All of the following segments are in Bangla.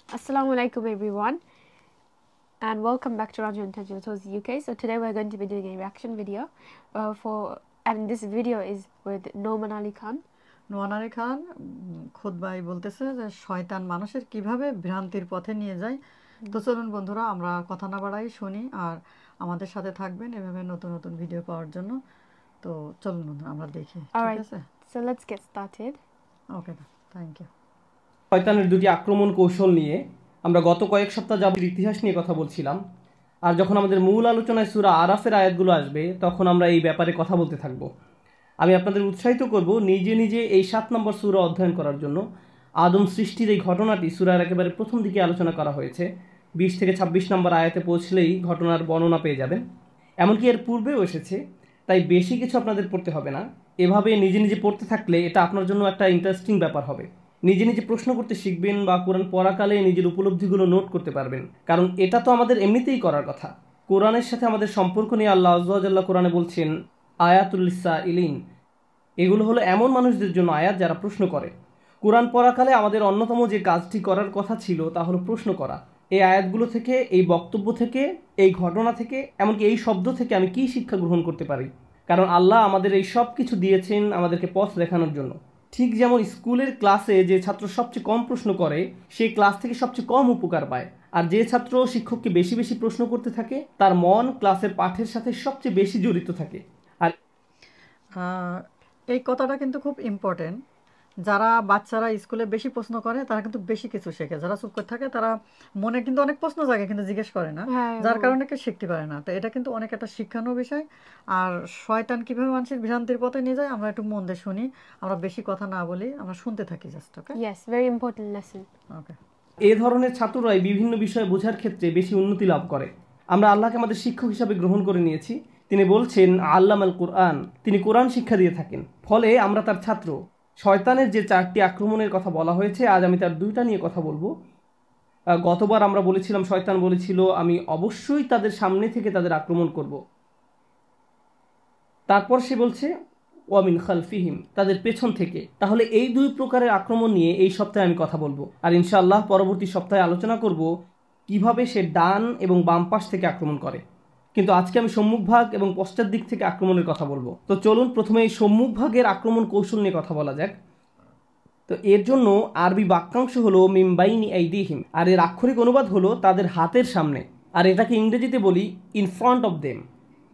Assalamu alaikum everyone, and welcome back to Ranju and Tanjil Toes UK. So today we're going to be doing a reaction video and this video is with Noman Ali Khan. Noman Ali Khan খুতবায় বলতেছে যে শয়তান মানুষের কিভাবে ভ্রান্তির পথে নিয়ে যায়। তো চলুন বন্ধুরা আমরা কথা না বাড়াই শুনি আর আমাদের সাথে থাকবেন এভাবে নতুন নতুন ভিডিও পাওয়ার জন্য। তো চলুন বন্ধুরা আমরা দেখি, ঠিক আছে? So let's get started. Okay, thank you. শয়তানের দুটি আক্রমণ কৌশল নিয়ে আমরা গত কয়েক সপ্তাহ যাবত ইতিহাস নিয়ে কথা বলছিলাম, আর যখন আমাদের মূল আলোচনায় সূরা আরাফের আয়াতগুলো আসবে তখন আমরা এই ব্যাপারে কথা বলতে থাকব। আমি আপনাদের উৎসাহিত করব নিজে নিজে এই 7 নম্বর সূরা অধ্যয়ন করার জন্য। আদম সৃষ্টির এই ঘটনাটি সূরার একেবারে প্রথম দিকে আলোচনা করা হয়েছে। 20 থেকে 26 নম্বর আয়াতে পৌঁছলেই ঘটনার বর্ণনা পেয়ে যাবেন। এমনকি এর পূর্বেও এসেছে, তাই বেশি কিছু আপনাদের পড়তে হবে না। এভাবে নিজে নিজে পড়তে থাকলে এটা আপনার জন্য একটা ইন্টারেস্টিং ব্যাপার হবে। নিজে নিজে প্রশ্ন করতে শিখবেন বা কোরআন পড়াকালে নিজের উপলব্ধিগুলো নোট করতে পারবেন, কারণ এটা তো আমাদের এমনিতেই করার কথা। কোরআনের সাথে আমাদের সম্পর্ক নিয়ে আল্লাহ আযজা ওয়া জাল্লা কোরআনে বলছেন আয়াতুল লিসাইলিন। এগুলো হলো এমন মানুষদের জন্য আয়াত যারা প্রশ্ন করে। কোরআন পড়াকালে আমাদের অন্যতম যে কাজটি করার কথা ছিল তা হলো প্রশ্ন করা। এই আয়াতগুলো থেকে, এই বক্তব্য থেকে, এই ঘটনা থেকে, এমনকি এই শব্দ থেকে আমি কি শিক্ষা গ্রহণ করতে পারি, কারণ আল্লাহ আমাদের এই সব কিছু দিয়েছেন আমাদেরকে পথ দেখানোর জন্য। ঠিক যেমন স্কুলের ক্লাসে যে ছাত্র সবচেয়ে কম প্রশ্ন করে সেই ক্লাস থেকে সবচেয়ে কম উপকার পায়, আর যে ছাত্র শিক্ষককে বেশি বেশি প্রশ্ন করতে থাকে তার মন ক্লাসের পাঠের সাথে সবচেয়ে বেশি জড়িত থাকে। আর এই কথাটা কিন্তু খুব ইম্পর্টেন্ট। যারা বাচ্চারা স্কুলে বেশি প্রশ্ন করে তারা কিন্তু বেশি কিছু শেখে, যারা চুপ করে থাকে তারা মনে কিন্তু অনেক প্রশ্ন জাগে কিন্তু জিজ্ঞেস করে না, যার কারণে কেউ শিখতে পারে না। তো এটা কিন্তু অনেক একটা শিক্ষানোর বিষয়। আর শয়তান কিভাবে মানুষের ভ্রান্তির পথে নিয়ে যায় আমরা একটু মন দিয়ে শুনি, আমরা বেশি কথা না বলি, আমরা শুনতে থাকি জাস্ট। ওকে, Yes, very important lesson. ওকে। এ ধরনের ছাত্ররাই বিভিন্ন বিষয় বোঝার ক্ষেত্রে বেশি উন্নতি লাভ করে। আমরা আল্লাহকে আমাদের শিক্ষক হিসাবে গ্রহণ করে নিয়েছি। তিনি বলছেন আল্লামাল কোরআন, তিনি কোরআন শিক্ষা দিয়ে থাকেন, ফলে আমরা তার ছাত্র। শয়তানের যে 4টি আক্রমণের কথা বলা হয়েছে, আজ আমি তার 2টা নিয়ে কথা বলবো। গতবার আমরা বলেছিলাম শয়তান বলেছিল আমি অবশ্যই তাদের সামনে থেকে তাদের আক্রমণ করব। তারপর সে বলছে ওয়ামিন খালফিহিম, তাদের পেছন থেকে। তাহলে এই 2 প্রকারের আক্রমণ নিয়ে এই সপ্তাহে আমি কথা বলবো, আর ইনশাআল্লাহ পরবর্তী সপ্তাহে আলোচনা করব কিভাবে সে ডান এবং বাম পাশ থেকে আক্রমণ করে। কিন্তু আজকে আমি সম্মুখভাগ এবং পশ্চাৎ দিক থেকে আক্রমণের কথা বলবো। তো চলুন প্রথমে এই সম্মুখভাগের আক্রমণ কৌশল নিয়ে কথা বলা যাক। তো এর জন্য আরবি বাক্যাংশ হলো মিন বাইনি আইদিহিম, আর এর আক্ষরিক অনুবাদ হলো তাদের হাতের সামনে, আর এটাকে ইংরেজিতে বলি ইন ফ্রন্ট অফ দেম।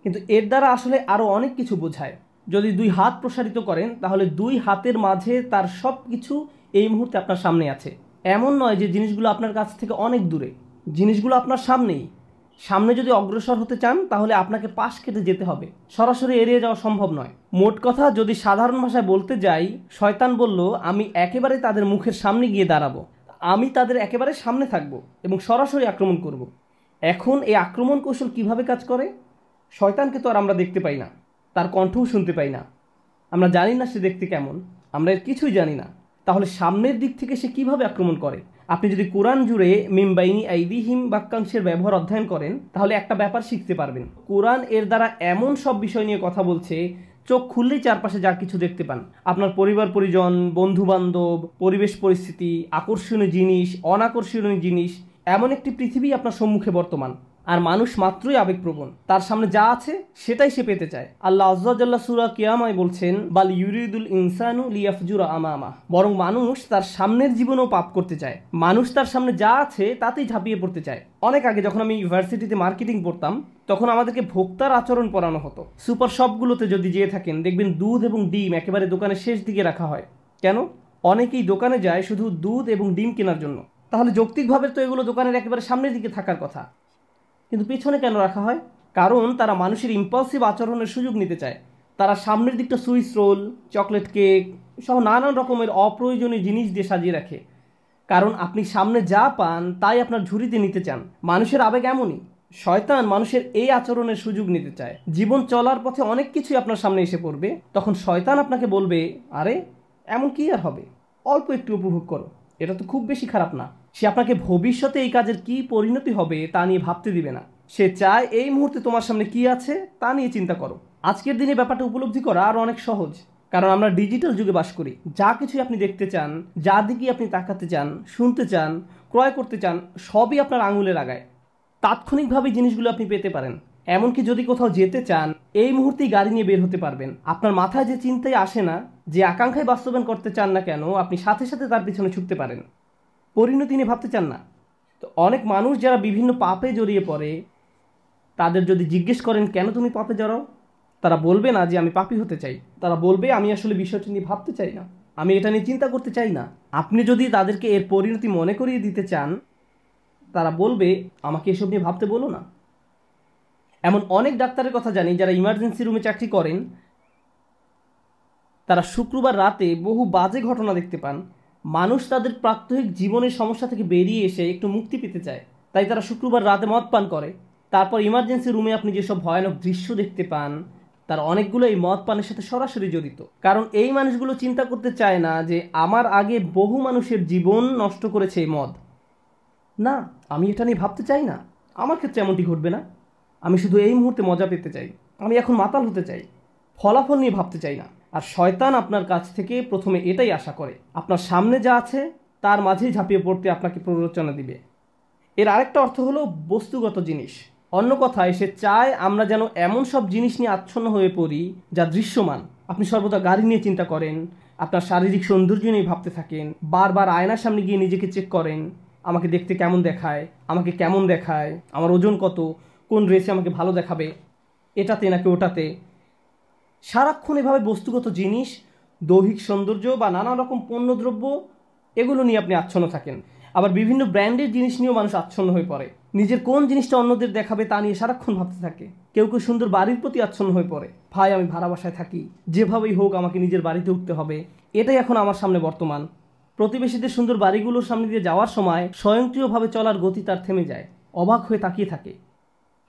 কিন্তু এর দ্বারা আসলে আরও অনেক কিছু বোঝায়। যদি 2 হাত প্রসারিত করেন তাহলে 2 হাতের মাঝে তার সব কিছু এই মুহূর্তে আপনার সামনে আছে। এমন নয় যে জিনিসগুলো আপনার কাছ থেকে অনেক দূরে, জিনিসগুলো আপনার সামনেই। সামনে যদি অগ্রসর হতে চান তাহলে আপনাকে পাশ কেটে যেতে হবে, সরাসরি এড়িয়ে যাওয়া সম্ভব নয়। মোট কথা যদি সাধারণ ভাষায় বলতে যাই, শয়তান বলল আমি একেবারে তাদের মুখের সামনে গিয়ে দাঁড়াবো, আমি তাদের একেবারে সামনে থাকবো এবং সরাসরি আক্রমণ করব। এখন এই আক্রমণ কৌশল কিভাবে কাজ করে? শয়তানকে তো আর আমরা দেখতে পাই না, তার কণ্ঠও শুনতে পাই না, আমরা জানি না সে দেখতে কেমন, আমরা এর কিছুই জানি না। তাহলে সামনের দিক থেকে সে কিভাবে আক্রমণ করে? আপনি যদি কোরআন জুড়ে মিন বাইনি আইদিহিম বাক্যাংশের ব্যবহার অধ্যয়ন করেন তাহলে একটা ব্যাপার শিখতে পারবেন। কোরআন এর দ্বারা এমন সব বিষয় নিয়ে কথা বলছে, চোখ খুললেই চারপাশে যা কিছু দেখতে পান, আপনার পরিবার পরিজন, বন্ধু বান্ধব, পরিবেশ পরিস্থিতি, আকর্ষণীয় জিনিস, অনাকর্ষণীয় জিনিস, এমন একটি পৃথিবী আপনার সম্মুখে বর্তমান। আর মানুষ মাত্রই আবেগপ্রবণ, তার সামনে যা আছে সেটাই সে পেতে চায়। আল্লাহ আযজা ওয়া জাল্লা সূরা কিয়ামায় বলছেন বাল ইউরিদুল ইনসানু লিয়াফজুরা আমামা, বরং মানুষ তার সামনের জীবনেও পাপ করতে চায়। মানুষ তার সামনে যা আছে তাতেই ঝাঁপিয়ে পড়তে চায়। অনেক আগে যখন আমি ইউনিভার্সিটিতে মার্কেটিং পড়তাম তখন আমাদেরকে ভোক্তার আচরণ পড়ানো হতো। সুপার শপগুলোতে যদি যেয়ে থাকেন দেখবেন দুধ এবং ডিম একেবারে দোকানের শেষ দিকে রাখা হয়। কেন? অনেকেই দোকানে যায় শুধু দুধ এবং ডিম কেনার জন্য। তাহলে যৌক্তিকভাবে তো এগুলো দোকানের একেবারে সামনের দিকে থাকার কথা, কিন্তু পিছনে কেন রাখা হয়? কারণ তারা মানুষের ইম্পালসিভ আচরণের সুযোগ নিতে চায়। তারা সামনের দিকটা সুইস রোল, চকলেট কেক সহ নানান রকমের অপ্রয়োজনীয় জিনিস দিয়ে সাজিয়ে রাখে, কারণ আপনি সামনে যা পান তাই আপনার ঝুড়িতে নিতে চান। মানুষের আবেগ এমনই। শয়তান মানুষের এই আচরণের সুযোগ নিতে চায়। জীবন চলার পথে অনেক কিছুই আপনার সামনে এসে পড়বে, তখন শয়তান আপনাকে বলবে আরে এমন কি আর হবে, অল্প একটু উপভোগ করো, এটা তো খুব বেশি খারাপ না। সে আপনাকে ভবিষ্যতে এই কাজের কি পরিণতি হবে তা নিয়ে ভাবতে দিবে না। সে চায় এই মুহূর্তে তোমার সামনে কি আছে তা নিয়ে চিন্তা করো। আজকের দিনে ব্যাপারটা উপলব্ধি করা আর অনেক সহজ, কারণ আমরা ডিজিটাল যুগে বাস করি। যা কিছুই আপনি দেখতে চান, যা দিকে আপনি তাকাতে চান, শুনতে চান, ক্রয় করতে চান, সবই আপনার আঙুলের আগায়। তাৎক্ষণিকভাবে জিনিসগুলো আপনি পেতে পারেন। এমনকি যদি কোথাও যেতে চান, এই মুহূর্তেই গাড়ি নিয়ে বের হতে পারবেন। আপনার মাথায় যে চিন্তাই আসে না, যে আকাঙ্ক্ষায় বাস্তবায়ন করতে চান না কেন, আপনি সাথে সাথে তার পিছনে ছুটতে পারেন। পরিণতি নিয়ে ভাবতে চান না। তো অনেক মানুষ যারা বিভিন্ন পাপে জড়িয়ে পড়ে, তাদের যদি জিজ্ঞেস করেন কেন তুমি পাপে জড়াও, তারা বলবে না যে আমি পাপী হতে চাই। তারা বলবে আমি আসলে বিষয়টি নিয়ে ভাবতে চাই না, আমি এটা নিয়ে চিন্তা করতে চাই না। আপনি যদি তাদেরকে এর পরিণতি মনে করিয়ে দিতে চান, তারা বলবে আমাকে এসব নিয়ে ভাবতে বলো না। এমন অনেক ডাক্তারের কথা জানি যারা ইমার্জেন্সি রুমে চাকরি করেন, তারা শুক্রবার রাতে বহু বাজে ঘটনা দেখতে পান। মানুষ তাদের প্রাত্যহিক জীবনের সমস্যা থেকে বেরিয়ে এসে একটু মুক্তি পেতে চায়, তাই তারা শুক্রবার রাতে মদ পান করে। তারপর ইমার্জেন্সি রুমে আপনি যেসব ভয়ানক দৃশ্য দেখতে পান, তার অনেকগুলো এই মদ পানের সাথে সরাসরি জড়িত। কারণ এই মানুষগুলো চিন্তা করতে চায় না যে আমার আগে বহু মানুষের জীবন নষ্ট করেছে এই মদ। না, আমি এটা নিয়ে ভাবতে চাই না, আমার ক্ষেত্রে এমনটি ঘটবে না। আমি শুধু এই মুহূর্তে মজা পেতে চাই, আমি এখন মাতাল হতে চাই, ফলাফল নিয়ে ভাবতে চাই না। আর শয়তান আপনার কাছ থেকে প্রথমে এটাই আশা করে, আপনার সামনে যা আছে তার মাঝেই ঝাঁপিয়ে পড়তে আপনাকে প্ররোচনা দিবে। এর আরেকটা অর্থ হলো বস্তুগত জিনিস। অন্য কথায় সে চায় আমরা যেন এমন সব জিনিস নিয়ে আচ্ছন্ন হয়ে পড়ি যা দৃশ্যমান। আপনি সর্বদা গাড়ি নিয়ে চিন্তা করেন, আপনার শারীরিক সৌন্দর্য নিয়ে ভাবতে থাকেন, বারবার আয়নার সামনে গিয়ে নিজেকে চেক করেন, আমাকে দেখতে কেমন দেখায়, আমাকে কেমন দেখায়, আমার ওজন কত, কোন ড্রেসে আমাকে ভালো দেখাবে, এটাতে নাকি ওটাতে। সারাক্ষণ এভাবে বস্তুগত জিনিস, দৈহিক সৌন্দর্য বা নানা রকম পণ্যদ্রব্য, এগুলো নিয়ে আপনি আচ্ছন্ন থাকেন। আবার বিভিন্ন ব্র্যান্ডের জিনিস নিয়েও মানুষ আচ্ছন্ন হয়ে পড়ে। নিজের কোন জিনিসটা অন্যদের দেখাবে তা নিয়ে সারাক্ষণ ভাবতে থাকে। কেউ কেউ সুন্দর বাড়ির প্রতি আচ্ছন্ন হয়ে পড়ে, ভাই আমি ভাড়া বাসায় থাকি, যেভাবেই হোক আমাকে নিজের বাড়িতে উঠতে হবে। এটাই এখন আমার সামনে বর্তমান। প্রতিবেশীদের সুন্দর বাড়িগুলোর সামনে দিয়ে যাওয়ার সময় স্বয়ংক্রিয়ভাবে চলার গতি তার থেমে যায়, অবাক হয়ে তাকিয়ে থাকে,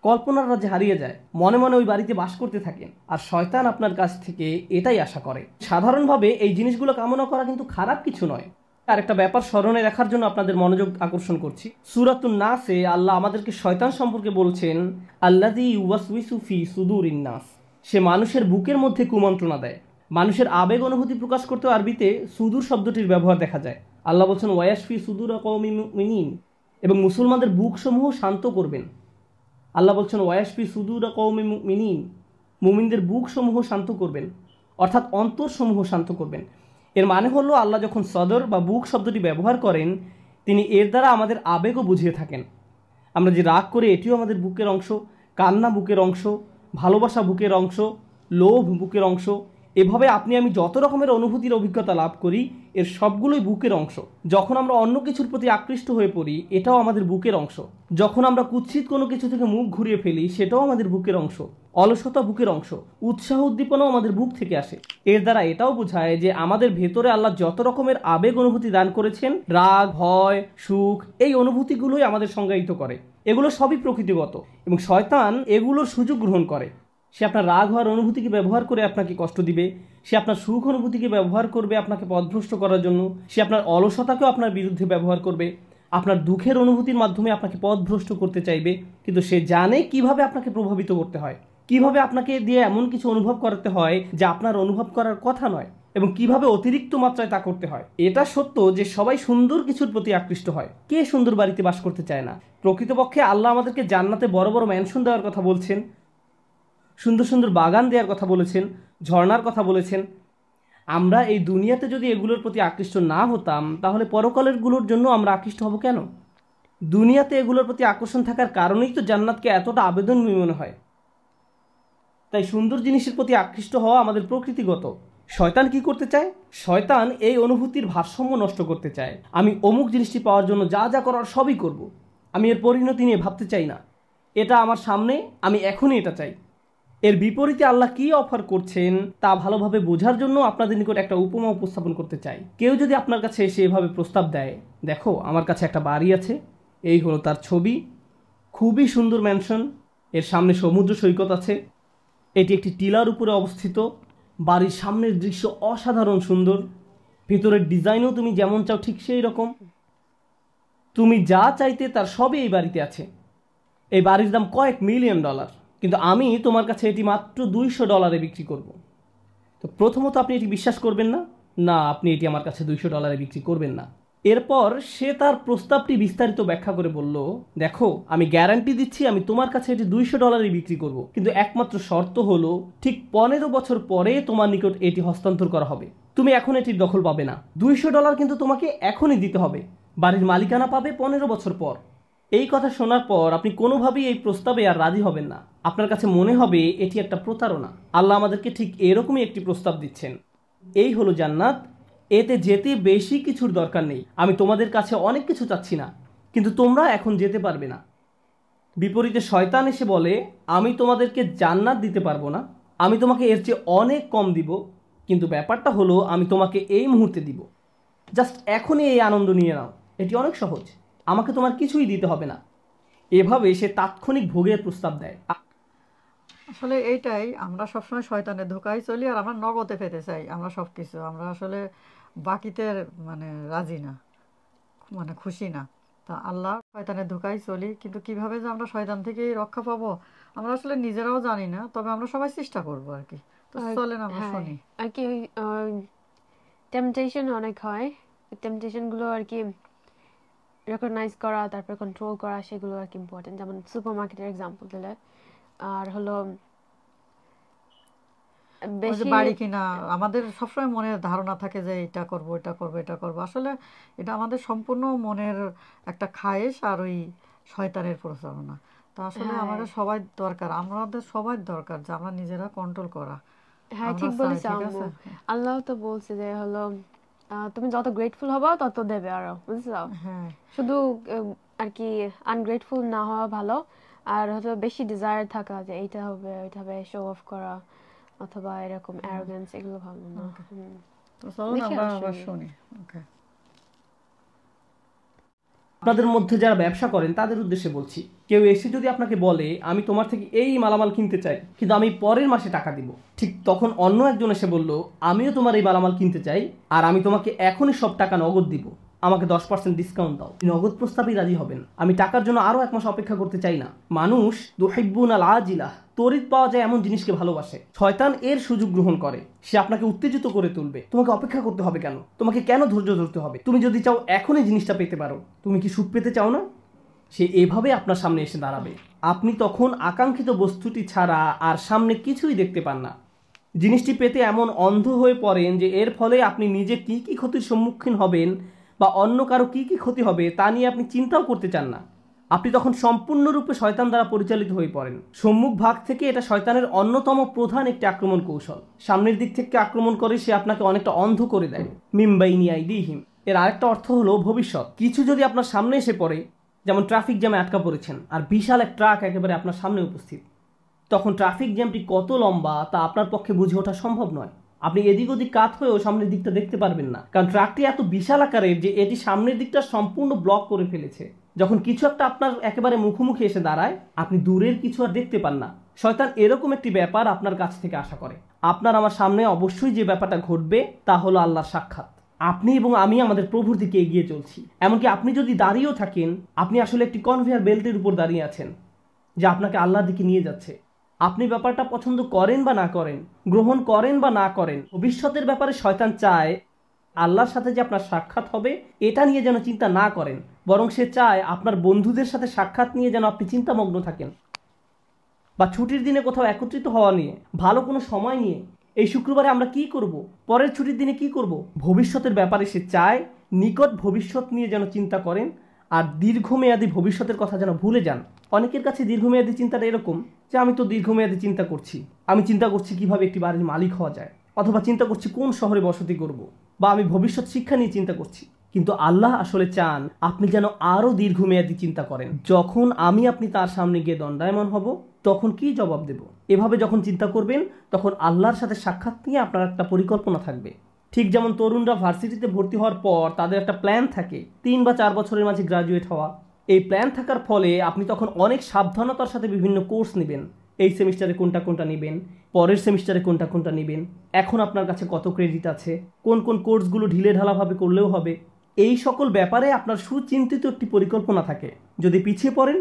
কল্পনার রাজ্যে হারিয়ে যায়, মনে মনে ওই বাড়িতে বাস করতে থাকেন। আর শয়তান আপনার কাছ থেকে এটাই আশা করে। সাধারণভাবে এই জিনিসগুলো কামনা করা কিন্তু খারাপ কিছু নয়। আর একটা ব্যাপার স্মরণে রাখার জন্য আপনাদের মনোযোগ আকর্ষণ করছি। সূরাতুন নাসে আল্লাহ আমাদেরকে শয়তান সম্পর্কে বলছেন, আল্লাযী ইউওয়াসওয়িসু ফি সুদুরিন নাস। সে মানুষের বুকের মধ্যে কুমন্ত্রণা দেয়। মানুষের আবেগ অনুভূতি প্রকাশ করতে আরবিতে সুদূর শব্দটির ব্যবহার দেখা যায়। আল্লাহ বলছেন ওয়াসফি সুদুরা কওমিন মুমিনিন, এবং মুসলমানদের বুকসমূহ শান্ত করবেন। আল্লাহ বলছেন ওয়াসফি সুদুরা কওমিন মুমিনিন, মুমিনদের বুকসমূহ শান্ত করবেন, অর্থাৎ অন্তরসমূহ শান্ত করবেন। এর মানে হলো আল্লাহ যখন সদর বা বুক শব্দটি ব্যবহার করেন, তিনি এর দ্বারা আমাদের আবেগও বুঝিয়ে থাকেন। আমরা যে রাগ করি এটিও আমাদের বুকের অংশ, কান্না বুকের অংশ, ভালোবাসা বুকের অংশ, লোভ বুকের অংশ। এভাবে আপনি আমি যত রকমের অনুভূতির অভিজ্ঞতা লাভ করি, এর সবগুলোই বুকের অংশ। যখন আমরা অন্য কিছুর প্রতি আকৃষ্ট হয়ে পড়ি, এটাও আমাদের বুকের অংশ। যখন আমরা কুৎসিত কোনো কিছু থেকে মুখ ঘুরিয়ে ফেলি, সেটাও আমাদের বুকের অংশ। অলসতা বুকের অংশ, উৎসাহ উদ্দীপনাও আমাদের বুক থেকে আসে। এর দ্বারা এটাও বোঝায় যে আমাদের ভেতরে আল্লাহ যত রকমের আবেগ অনুভূতি দান করেছেন, রাগ, ভয়, সুখ, এই অনুভূতিগুলোই আমাদের সংজ্ঞায়িত করে। এগুলো সবই প্রকৃতিগত এবং শয়তান এগুলোর সুযোগ গ্রহণ করে। সে আপনার রাগ হওয়ার অনুভূতিকে ব্যবহার করে আপনাকে কষ্ট দিবে, সে আপনার সুখ অনুভূতিকে ব্যবহার করবে আপনাকে পথভ্রষ্ট করার জন্য, সে আপনার অলসতাকেও আপনার বিরুদ্ধে ব্যবহার করবে, আপনার দুঃখের অনুভূতির মাধ্যমে আপনাকে পথভ্রষ্ট করতে চাইবে। কিন্তু সে জানে কিভাবে আপনাকে প্রভাবিত করতে হয়, কিভাবে আপনাকে দিয়ে এমন কিছু অনুভব করাতে হয় যা আপনার অনুভব করার কথা নয়, এবং কিভাবে অতিরিক্ত মাত্রায় তা করতে হয়। এটা সত্য যে সবাই সুন্দর কিছুর প্রতি আকৃষ্ট হয়, কে সুন্দর বাড়িতে বাস করতে চায় না। প্রকৃতপক্ষে আল্লাহ আমাদেরকে জান্নাতে বড় বড় ম্যানশন দেওয়ার কথা বলছেন, সুন্দর সুন্দর বাগান দেওয়ার কথা বলেছেন, ঝর্ণার কথা বলেছেন। আমরা এই দুনিয়াতে যদি এগুলোর প্রতি আকৃষ্ট না হতাম, তাহলে পরকালেরগুলোর জন্য আমরা আকৃষ্ট হব কেন? দুনিয়াতে এগুলোর প্রতি আকর্ষণ থাকার কারণেই তো জান্নাতকে এতটা আবেদনময়ী মনে হয়। তাই সুন্দর জিনিসের প্রতি আকৃষ্ট হওয়া আমাদের প্রকৃতিগত। শয়তান কি করতে চায়? শয়তান এই অনুভূতির ভারসাম্য নষ্ট করতে চায়। আমি অমুক জিনিসটি পাওয়ার জন্য যা যা করার সবই করব, আমি এর পরিণতি নিয়ে ভাবতে চাই না, এটা আমার সামনে, আমি এখনই এটা চাই। এর বিপরীতে আল্লাহ কি অফার করছেন তা ভালোভাবে বোঝার জন্য আপনাদের নিকট একটা উপমা উপস্থাপন করতে চাই। কেউ যদি আপনার কাছে এসে এভাবে প্রস্তাব দেয়, দেখো আমার কাছে একটা বাড়ি আছে, এই হলো তার ছবি, খুবই সুন্দর ম্যানশন, এর সামনে সমুদ্র সৈকত আছে, এটি একটি টিলার উপরে অবস্থিত, বাড়ির সামনের দৃশ্য অসাধারণ সুন্দর, ভিতরের ডিজাইনও তুমি যেমন চাও ঠিক সেই রকম, তুমি যা চাইতে তার সবই এই বাড়িতে আছে, এই বাড়ির দাম কয়েক $1 মিলিয়ন, কিন্তু আমি তোমার কাছে এটি মাত্র $200 বিক্রি করব। তো প্রথমত আপনি এটি বিশ্বাস করবেন না, না আপনি এটি আমার কাছে $200 বিক্রি করবেন না। এরপর সে তার প্রস্তাবটি বিস্তারিত ব্যাখ্যা করে বলল, দেখো আমি গ্যারান্টি দিচ্ছি আমি তোমার কাছে এটি $200 বিক্রি করব, কিন্তু একমাত্র শর্ত হলো ঠিক 15 বছর পরে তোমার নিকট এটি হস্তান্তর করা হবে, তুমি এখন এটির দখল পাবে না। $200 কিন্তু তোমাকে এখনই দিতে হবে, বাড়ির মালিকানা পাবে 15 বছর পর। এই কথা শোনার পর আপনি কোনোভাবেই এই প্রস্তাবে আর রাজি হবেন না, আপনার কাছে মনে হবে এটি একটা প্রতারণা। আল্লাহ আমাদেরকে ঠিক এরকমই একটি প্রস্তাব দিচ্ছেন, এই হলো জান্নাত, এতে যেতে বেশি কিছুর দরকার নেই, আমি তোমাদের কাছে অনেক কিছু চাচ্ছি না, কিন্তু তোমরা এখন যেতে পারবে না। বিপরীতে শয়তান এসে বলে, আমি তোমাদেরকে জান্নাত দিতে পারবো না, আমি তোমাকে এর চেয়ে অনেক কম দিব, কিন্তু ব্যাপারটা হলো আমি তোমাকে এই মুহূর্তে দিব, জাস্ট এখনই এই আনন্দ নিয়ে নাও, এটি অনেক সহজ, আমাকে তোমার কিছুই দিতে হবে না। এভাবে সে তাৎক্ষণিক ভোগের প্রস্তাব দেয়। আসলে এইটাই, আমরা সবসময় শয়তানের ধোকায় চলি আর আমরা নগদে পেতে চাই আমরা সব কিছু, আমরা আসলে বাকিতে মানে রাজি না, মানে খুশি না। তা আল্লাহ শয়তানের ধোকায় চলি, কিন্তু কিভাবে যে আমরা শয়তান থেকে রক্ষা পাবো আমরা আসলে নিজেরাও জানি না, তবে আমরা সবাই চেষ্টা করবো আর কি। তো চলেন আমরা শুনি আর কি। টেম্পটেশন অনেক হয়, টেম্পটেশনগুলো আর কি রেকগনাইজ করা, তারপর কন্ট্রোল করা, সেগুলো আর কি ইম্পর্টেন্ট। যেমন সুপার মার্কেটের এক্সাম্পল দিলে, আর হলো বেশি বাড়ি কিনা, আমাদের সবসময় মনের ধারণা থাকে যে এটা করব এটা করব এটা করব, আসলে এটা আমাদের সম্পূর্ণ মনের একটা খায়েশ আর ওই শয়তানের প্রচারণা। তা আসলে আমাদের সবাই দরকার, আমাদের সবাই দরকার যে আমরা নিজেরা কন্ট্রোল করা। হ্যাঁ ঠিক বলেছ আম্মু, আল্লাহ তো বলছে যে হলো তুমি যত গ্রেটফুল হবা তত দেবে আরো, বুঝছো? শুধু আর কি আনগ্রেটফুল না হওয়া ভালো, আর হয়তো বেশি ডিজায়ার থাকা যে এইটা হবে ওইটা হবে, শো অফ করা অথবা এরকম অ্যারোগ্যান্স, এগুলো ভালো না। তো চলুন আমরা আবার শুনি। ওকে, আপনাদের মধ্যে যারা ব্যবসা করেন তাদের উদ্দেশ্যে বলছি, কেউ এসে যদি আপনাকে বলে আমি তোমার থেকে এই মালামাল কিনতে চাই কিন্তু আমি পরের মাসে টাকা দিব, ঠিক তখন অন্য একজন এসে বলল আমিও তোমার এই মালামাল কিনতে চাই আর আমি তোমাকে এখনই সব টাকা নগদ দিব, আমাকে 10% ডিসকাউন্ট দাও, নগদ প্রস্তাবেই রাজি হবেন। আমি টাকার জন্য আরো 1 মাস অপেক্ষা করতে চাই না। মানুষ তুহিব্বুনাল আজিলাহ, তড়িৎ পাওয়া যায় এমন জিনিসকে ভালোবাসে। শয়তান এর সুযোগ গ্রহণ করে, সে আপনাকে উত্তেজিত করে তুলবে, তোমাকে অপেক্ষা করতে হবে কেন, তোমাকে কেন ধৈর্য ধরতে হবে, তুমি যদি চাও এখনই জিনিসটা পেতে পারো, তুমি কি সুখ পেতে চাও না? সে এভাবে আপনার সামনে এসে দাঁড়াবে, আপনি তখন আকাঙ্ক্ষিত বস্তুটি ছাড়া আর সামনে কিছুই দেখতে পান না। জিনিসটি পেতে এমন অন্ধ হয়ে পড়েন যে এর ফলে আপনি নিজে কি কি ক্ষতির সম্মুখীন হবেন বা অন্য কারো কি কি ক্ষতি হবে তা নিয়ে আপনি চিন্তাও করতে চান না। আপনি তখন সম্পূর্ণরূপে শয়তান দ্বারা পরিচালিত হয়ে পড়েন। সম্মুখ ভাগ থেকে এটা শয়তানের অন্যতম প্রধান একটি আক্রমণ কৌশল। সামনের দিক থেকে আক্রমণ করে সে আপনাকে অনেকটা অন্ধ করে দেয়। মিম্বাইনি আইদিহিম, এর আরেকটা অর্থ হলো ভবিষ্যৎ। কিছু যদি আপনার সামনে এসে পড়ে, যেমন ট্রাফিক জ্যামে আটকা পড়েছেন আর বিশাল এক ট্রাক একেবারে আপনার সামনে উপস্থিত, তখন ট্রাফিক জ্যামটি কত লম্বা তা আপনার পক্ষে বুঝে ওঠা সম্ভব নয়। আপনি এদিক ওদিক কাত হয়েও সামনের দিকটা দেখতে পারবেন না, কারণ ট্রাকটি এত বিশাল আকারের যে এটি সামনের দিকটা সম্পূর্ণ ব্লক করে ফেলেছে। যখন কিছু একটা আপনার একেবারে মুখোমুখি এসে দাঁড়ায়, আপনি দূরের কিছু আর দেখতে পান না। শয়তান এরকম একটি ব্যাপার আপনার কাছ থেকে আশা করে। আপনার আমার সামনে অবশ্যই যে ব্যাপারটা ঘটবে তা হলো আল্লাহর সাক্ষাৎ। আপনি এবং আমি আমাদের প্রভুর দিকে এগিয়ে চলছি। এমনকি আপনি যদি দাঁড়িয়েও থাকেন, আপনি আসলে একটি কনভেয়ার বেল্টের উপর দাঁড়িয়ে আছেন যা আপনাকে আল্লাহর দিকে নিয়ে যাচ্ছে। আপনি ব্যাপারটা পছন্দ করেন বা না করেন, গ্রহণ করেন বা না করেন, ভবিষ্যতের ব্যাপারে শয়তান চায় আল্লাহর সাথে যে আপনার সাক্ষাৎ হবে এটা নিয়ে যেন চিন্তা না করেন, বরং সে চায় আপনার বন্ধুদের সাথে সাক্ষাৎ নিয়ে যেন আপনি চিন্তামগ্ন থাকেন, বা ছুটির দিনে কোথাও একত্রিত হওয়া নিয়ে, ভালো কোনো সময় নিয়ে, এই শুক্রবারে আমরা কি করব, পরের ছুটির দিনে কি করব, ভবিষ্যতের ব্যাপারে সে চায় নিকট ভবিষ্যৎ নিয়ে যেন চিন্তা করেন আর দীর্ঘমেয়াদী ভবিষ্যতের কথা যেন ভুলে যান। অনেকের কাছে দীর্ঘমেয়াদী চিন্তাটা এরকম যে আমি তো দীর্ঘমেয়াদী চিন্তা করছি, আমি চিন্তা করছি কিভাবে একটি বাড়ির মালিক হওয়া যায়, অথবা চিন্তা করছি কোন শহরে বসতি করব, বা আমি ভবিষ্যৎ শিক্ষা নিয়ে চিন্তা করছি। কিন্তু আল্লাহ আসলে চান আপনি যেন আরও দীর্ঘমেয়াদী চিন্তা করেন। যখন আমি আপনি তার সামনে গিয়ে দণ্ডায়মান হব তখন কি জবাব দেব, এভাবে যখন চিন্তা করবেন তখন আল্লাহর সাথে সাক্ষাৎ নিয়ে আপনার একটা পরিকল্পনা থাকবে। ঠিক যেমন তরুণরা ভার্সিটিতে ভর্তি হওয়ার পর তাদের একটা প্ল্যান থাকে 3 বা 4 বছরের মাঝে গ্রাজুয়েট হওয়া। এই প্ল্যান থাকার ফলে আপনি তখন অনেক সাবধানতার সাথে বিভিন্ন কোর্স নেবেন। এই সেমিস্টারে কোনটা কোনটা নেবেন, পরের সেমিস্টারে কোনটা কোনটা নেবেন, এখন আপনার কাছে কত ক্রেডিট আছে, কোন কোন কোর্সগুলো ঢিলে ঢালাভাবে করলেও হবে, এই সকল ব্যাপারে আপনার সুচিন্তিত একটি পরিকল্পনা থাকে। যদি পিছিয়ে পড়েন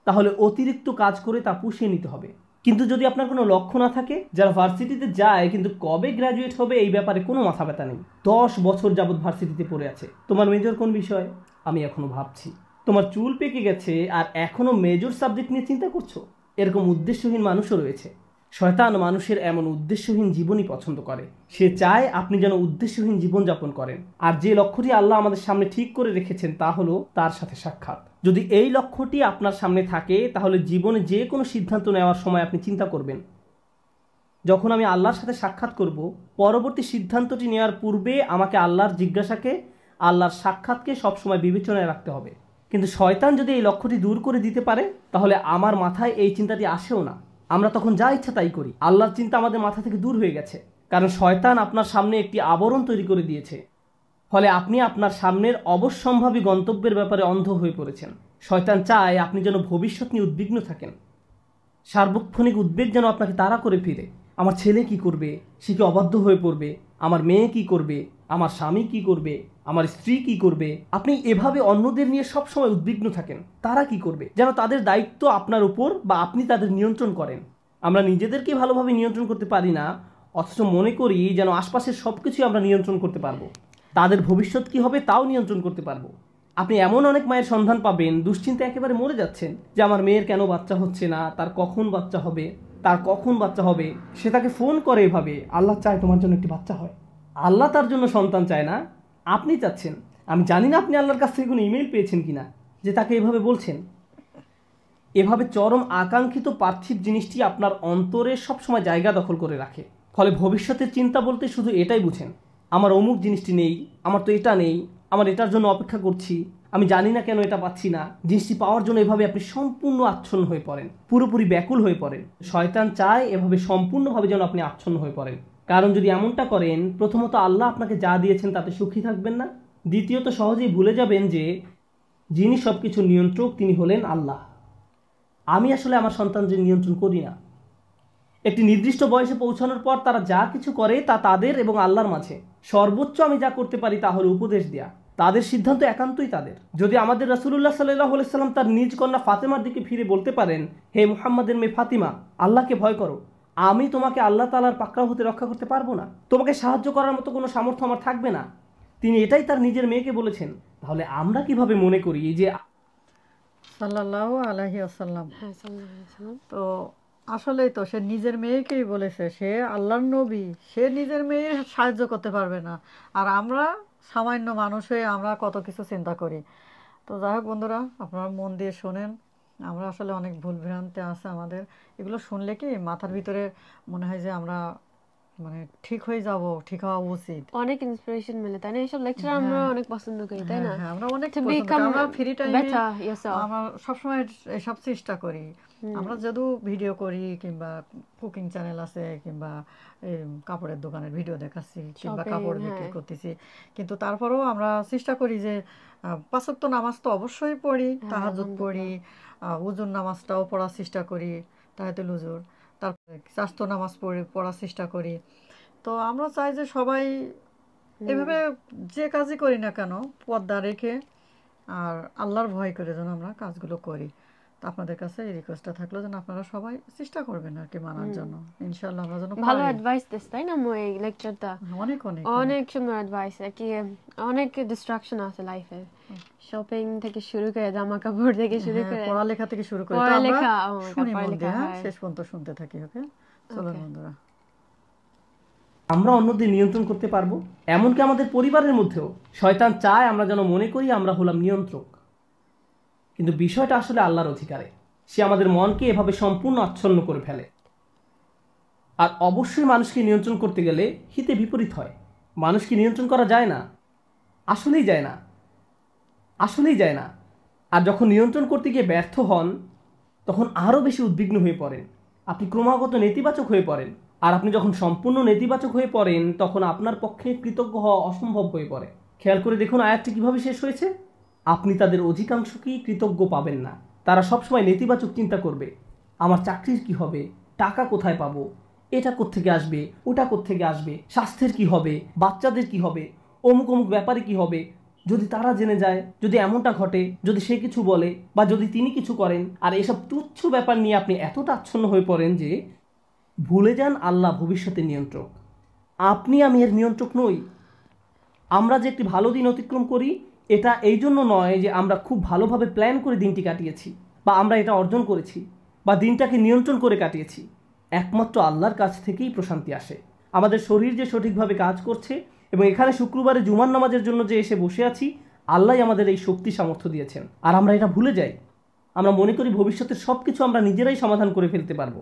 তাহলে অতিরিক্ত কাজ করে তা পুষিয়ে নিতে হবে। কিন্তু যদি আপনার কোনো লক্ষ্য না থাকে, যারা ভার্সিটিতে যায় কিন্তু কবে গ্র্যাজুয়েট হবে এই ব্যাপারে কোনো মাথা ব্যথা নেই, 10 বছর যাবৎ ভার্সিটিতে পড়ে আছে, তোমার মেজর কোন বিষয় আমি এখনো ভাবছি, তোমার চুল পেকে গেছে আর এখনো মেজর সাবজেক্ট নিয়ে চিন্তা করছো, এরকম উদ্দেশ্যহীন মানুষও রয়েছে। শয়তান মানুষের এমন উদ্দেশ্যহীন জীবনই পছন্দ করে। সে চায় আপনি যেন উদ্দেশ্যহীন জীবনযাপন করেন। আর যে লক্ষ্যটি আল্লাহ আমাদের সামনে ঠিক করে রেখেছেন তা হলো তার সাথে সাক্ষাৎ। যদি এই লক্ষ্যটি আপনার সামনে থাকে তাহলে জীবনে যে কোনো সিদ্ধান্ত নেওয়ার সময় আপনি চিন্তা করবেন, যখন আমি আল্লাহর সাথে সাক্ষাৎ করব, পরবর্তী সিদ্ধান্তটি নেওয়ার পূর্বে আমাকে আল্লাহর জিজ্ঞাসাকে, আল্লাহর সাক্ষাৎকে সবসময় বিবেচনায় রাখতে হবে। কিন্তু শয়তান যদি এই লক্ষ্যটি দূর করে দিতে পারে তাহলে আমার মাথায় এই চিন্তাটি আসেও না, আমরা তখন যা ইচ্ছা তাই করি। আল্লাহর চিন্তা আমাদের মাথা থেকে দূর হয়ে গেছে, কারণ শয়তান আপনার সামনে একটি আবরণ তৈরি করে দিয়েছে। ফলে আপনি আপনার সামনের অবশ্যম্ভাবী গন্তব্যের ব্যাপারে অন্ধ হয়ে পড়েছেন। শয়তান চায় আপনি যেন ভবিষ্যৎ নিয়ে উদ্বিগ্ন থাকেন, সার্বক্ষণিক উদ্বেগ যেন আপনাকে তাড়া করে ফিরে। আমার ছেলে কি করবে, সে কি অবাধ্য হয়ে পড়বে, আমার মেয়ে কি করবে, আমার স্বামী কি করবে, আমার স্ত্রী কি করবে। আপনি এভাবে অন্যদের নিয়ে সবসময় উদ্বিগ্ন থাকেন, তারা কি করবে, যেন তাদের দায়িত্ব আপনার উপর বা আপনি তাদের নিয়ন্ত্রণ করেন। আমরা নিজেদেরকে ভালোভাবে নিয়ন্ত্রণ করতে পারি না, অথচ মনে করি যেন আশপাশের সব কিছুই আমরা নিয়ন্ত্রণ করতে পারবো, তাদের ভবিষ্যৎ কি হবে তাও নিয়ন্ত্রণ করতে পারবো। আপনি এমন অনেক মায়ের সন্ধান পাবেন দুশ্চিন্তা একেবারে মরে যাচ্ছেন যে আমার মেয়ের কেন বাচ্চা হচ্ছে না, তার কখন বাচ্চা হবে, তার কখন বাচ্চা হবে। সে তাকে ফোন করে এভাবে, আল্লাহ চায় তোমার জন্য একটি বাচ্চা হয়। আল্লাহ তার জন্য সন্তান চায় না, আপনি চাচ্ছেন। আমি জানি না আপনি আল্লাহর কাছ থেকে কোনো ইমেল পেয়েছেন কিনা যে তাকে এভাবে বলছেন। এভাবে চরম আকাঙ্ক্ষিত পার্থিব জিনিসটি আপনার অন্তরে সবসময় জায়গা দখল করে রাখে। ফলে ভবিষ্যতের চিন্তা বলতে শুধু এটাই বুঝেন, আমার অমুক জিনিসটি নেই, আমার তো এটা নেই, আমার এটার জন্য অপেক্ষা করছি, আমি জানি না কেন এটা পাচ্ছি না। জিনিসটি পাওয়ার জন্য এভাবে আপনি সম্পূর্ণ আচ্ছন্ন হয়ে পড়েন, পুরোপুরি ব্যাকুল হয়ে পড়েন। শয়তান চায় এভাবে সম্পূর্ণভাবে যেন আপনি আচ্ছন্ন হয়ে পড়েন। কারণ যদি এমনটা করেন, প্রথমত আল্লাহ আপনাকে যা দিয়েছেন তাতে সুখী থাকবেন না, দ্বিতীয়ত সহজেই ভুলে যাবেন যে যিনি সব কিছু নিয়ন্ত্রক তিনি হলেন আল্লাহ। আমি আসলে আমার সন্তানদের নিয়ন্ত্রণ করি না। একটি নির্দিষ্ট বয়সে পৌঁছানোর পর তারা যা কিছু করে তা তাদের এবং আল্লাহর মাঝে। সর্বোচ্চ আমি যা করতে পারি তা হলো উপদেশ দেয়া, তাদের সিদ্ধান্ত একান্তই তাদের। যদি আমাদের রাসূলুল্লাহ সাল্লাল্লাহু আলাইহি সাল্লাম তার নিজ কন্যা ফাতেমার দিকে ফিরে বলতে পারেন, হে মুহাম্মাদের মেয়ে ফাতিমা, আল্লাহকে ভয় করো, আমি তোমাকে আল্লাহ তাআলার পাকড়াও হতে রক্ষা করতে পারবো না, তোমাকে সাহায্য করার মতো কোনো সামর্থ্য আমার থাকবে না, তিনি এটাই তার নিজের মেয়েকে বলেছেন, তাহলে আমরা কিভাবে মনে করি যে সাল্লাল্লাহু আলাইহি ওয়াসাল্লাম। তো আসলেই তো সে নিজের মেয়েকেই বলেছে, সে আল্লাহর নবী, সে নিজের মেয়ের সাহায্য করতে পারবে না, আর আমরা সামান্য মানুষ হয়ে আমরা কত কিছু চিন্তা করি। তো যাই হোক বন্ধুরা, আপনারা মন দিয়ে শোনেন, আমরা আসলে অনেক ভুল ভ্রান্তি আছে আমাদের। এগুলো শুনলে কি মাথার ভিতরে মনে হয় যে আমরা মানে ঠিক হয়ে যাব, ঠিক হওয়া উচিত, অনেক ইন্সপিরেশন মিলে, তাই না? এইসব লেকচার আমরা অনেক পছন্দ করি, তাই না? আমরা অনেক পছন্দ করি, আমরা ফ্রি টাইমে আমরা সবসময় এসব চেষ্টা করি। আমরা যদিও ভিডিও করি কিংবা কুকিং চ্যানেল আছে কিংবা এই কাপড়ের দোকানের ভিডিও দেখাচ্ছি কিংবা কাপড় বিক্রি করতেছি, কিন্তু তারপরেও আমরা চেষ্টা করি যে 5 ওয়াক্ত নামাজ তো অবশ্যই পড়ি, তাহাজ্জুদ পড়ি, ওজুর নামাজটাও পড়ার চেষ্টা করি, তাহাজ্জুদ ওজুর, তারপরে চাস্ত নামাজ পড়ার চেষ্টা করি। তো আমরা চাই যে সবাই এভাবে যে কাজই করি না কেন পর্দা রেখে আর আল্লাহর ভয় করে যেন আমরা কাজগুলো করি। তো আপনাদের কাছে এই রিকোয়েস্টটা থাকলো যেন আপনারা সবাই চেষ্টা করবেন আর কি মানার জন্য। ইনশাআল্লাহ আমরা যেন ভালো অ্যাডভাইস দিস, তাই না? মই এই লেকচারটা অনেক অনেক অনেক সুন্দর অ্যাডভাইস। কি অনেক ডিস্ট্রাকশন আছে লাইফে, শপিং থেকে শুরু করে জামা কাপড় থেকে শুরু করে পড়ালেখা থেকে শুরু করে পড়ালেখা শুনি মন দিয়ে শেষ পর্যন্ত শুনতে থাকি। ওকে, চলুন বন্ধুরা, আমরা অন্যদের নিয়ন্ত্রণ করতে পারবো। এমনকি আমাদের পরিবারের মধ্যেও শয়তান চায় আমরা যেন মনে করি আমরা হলাম নিয়ন্ত্রক, কিন্তু বিষয়টা আসলে আল্লাহর অধিকারে। সে আমাদের মনকে এভাবে সম্পূর্ণ আচ্ছন্ন করে ফেলে। আর অবশ্যই মানুষকে নিয়ন্ত্রণ করতে গেলে হিতে বিপরীত হয়। মানুষকে নিয়ন্ত্রণ করা যায় না, আসলেই যায় না, আসলেই যায় না। আর যখন নিয়ন্ত্রণ করতে গিয়ে ব্যর্থ হন তখন আরও বেশি উদ্বিগ্ন হয়ে পড়েন, আপনি ক্রমাগত নেতিবাচক হয়ে পড়েন। আর আপনি যখন সম্পূর্ণ নেতিবাচক হয়ে পড়েন তখন আপনার পক্ষে কৃতজ্ঞ হওয়া অসম্ভব হয়ে পড়ে। খেয়াল করে দেখুন আয়াতটি কিভাবে শেষ হয়েছে। আপনি তাদের অধিকাংশকেই কৃতজ্ঞ পাবেন না, তারা সবসময় নেতিবাচক চিন্তা করবে। আমার চাকরির কি হবে, টাকা কোথায় পাবো, এটা কোত্থেকে আসবে, ওটা কোত্থেকে আসবে, স্বাস্থ্যের কি হবে, বাচ্চাদের কি হবে, অমুক অমুক ব্যাপারে কি হবে, যদি তারা জেনে যায়, যদি এমনটা ঘটে, যদি সে কিছু বলে বা যদি তিনি কিছু করেন, আর এসব তুচ্ছ ব্যাপার নিয়ে আপনি এতটা আচ্ছন্ন হয়ে পড়েন যে ভুলে যান আল্লাহ ভবিষ্যতের নিয়ন্ত্রক। আপনি আমি এর নিয়ন্ত্রক নই। আমরা যে একটি ভালো দিন অতিক্রম করি এটা এই জন্য নয় যে আমরা খুব ভালোভাবে প্ল্যান করে দিনটি কাটিয়েছি বা আমরা এটা অর্জন করেছি বা দিনটাকে নিয়ন্ত্রণ করে কাটিয়েছি। একমাত্র আল্লাহর কাছ থেকেই প্রশান্তি আসে। আমাদের শরীর যে সঠিকভাবে কাজ করছে এবং এখানে শুক্রবারে জুমার নামাজের জন্য যে এসে বসে আছি, আল্লাহ আমাদের এই শক্তি সামর্থ্য দিয়েছেন। আর আমরা এটা ভুলে যাই। আমরা মনে করি ভবিষ্যতের সব কিছু আমরা নিজেরাই সমাধান করে ফেলতে পারবো।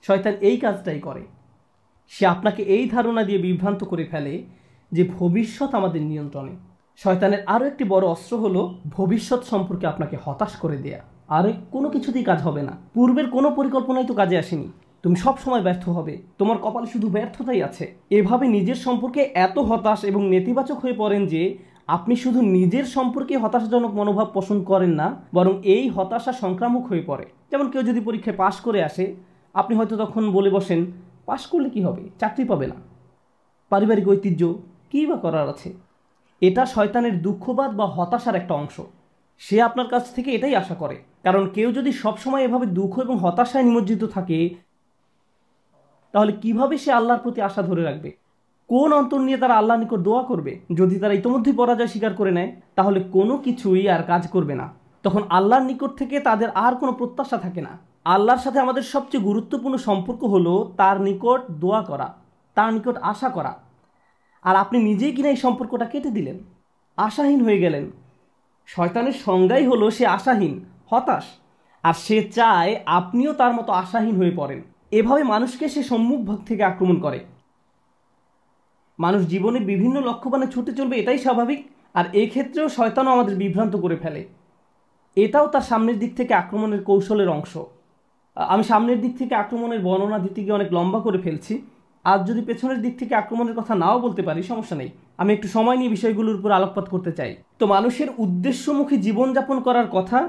শয়তান এই কাজটাই করে। সে আপনাকে এই ধারণা দিয়ে বিভ্রান্ত করে ফেলে যে ভবিষ্যৎ আমাদের নিয়ন্ত্রণে। শয়তানের আরও একটি বড় অস্ত্র হলো ভবিষ্যৎ সম্পর্কে আপনাকে হতাশ করে দেয়া। আর কোনো কিছুতেই কাজ হবে না, পূর্বের কোনো পরিকল্পনাই তো কাজে আসেনি, তুমি সব সময় ব্যর্থ হবে, তোমার কপালে শুধু ব্যর্থতাই আছে। এভাবে নিজের সম্পর্কে এত হতাশ এবং নেতিবাচক হয়ে পড়েন যে আপনি শুধু নিজের সম্পর্কে হতাশাজনক মনোভাব পোষণ করেন না, বরং এই হতাশা সংক্রামক হয়ে পড়ে। যেমন কেউ যদি পরীক্ষায় পাশ করে আসে, আপনি হয়তো তখন বলে বসেন, পাশ করলে কি হবে, চাকরি পাবে না, পারিবারিক ঐতিহ্য, কী বা করার আছে। এটা শয়তানের দুঃখবাদ বা হতাশার একটা অংশ। সে আপনার কাছ থেকে এটাই আশা করে। কারণ কেউ যদি সবসময় এভাবে দুঃখ এবং হতাশায় নিমজ্জিত থাকে, তাহলে কিভাবে সে আল্লাহর প্রতি আশা ধরে রাখবে? কোন অন্তর নিয়ে তারা আল্লাহর নিকট দোয়া করবে? যদি তারা ইতোমধ্যেই পরাজয় স্বীকার করে নেয়, তাহলে কোনো কিছুই আর কাজ করবে না। তখন আল্লাহর নিকট থেকে তাদের আর কোনো প্রত্যাশা থাকে না। আল্লাহর সাথে আমাদের সবচেয়ে গুরুত্বপূর্ণ সম্পর্ক হলো তার নিকট দোয়া করা, তার নিকট আশা করা। আর আপনি নিজেই কিনা এই সম্পর্কটা কেটে দিলেন, আশাহীন হয়ে গেলেন। শয়তানের সংজ্ঞাই হলো সে আশাহীন, হতাশ, আর সে চায় আপনিও তার মতো আশাহীন হয়ে পড়েন। এভাবে মানুষকে সে সম্মুখ ভাগ থেকে আক্রমণ করে। মানুষ জীবনে বিভিন্ন লক্ষ্যবানে ছুটে চলবে, এটাই স্বাভাবিক। আর এক্ষেত্রেও শয়তানও আমাদের বিভ্রান্ত করে ফেলে। এটাও তার সামনের দিক থেকে আক্রমণের কৌশলের অংশ। আমি সামনের দিক থেকে আক্রমণের বর্ণনা দিতে গিয়ে অনেক লম্বা করে ফেলছি। আজ যদি পেছনের দিক থেকে আক্রমণের কথা নাও বলতে পারি, সমস্যা নেই, আমি একটু সময় নিয়ে বিষয়গুলোর উপর আলোকপাত করতে চাই। তো মানুষের উদ্দেশ্যমুখী জীবনযাপন করার কথা।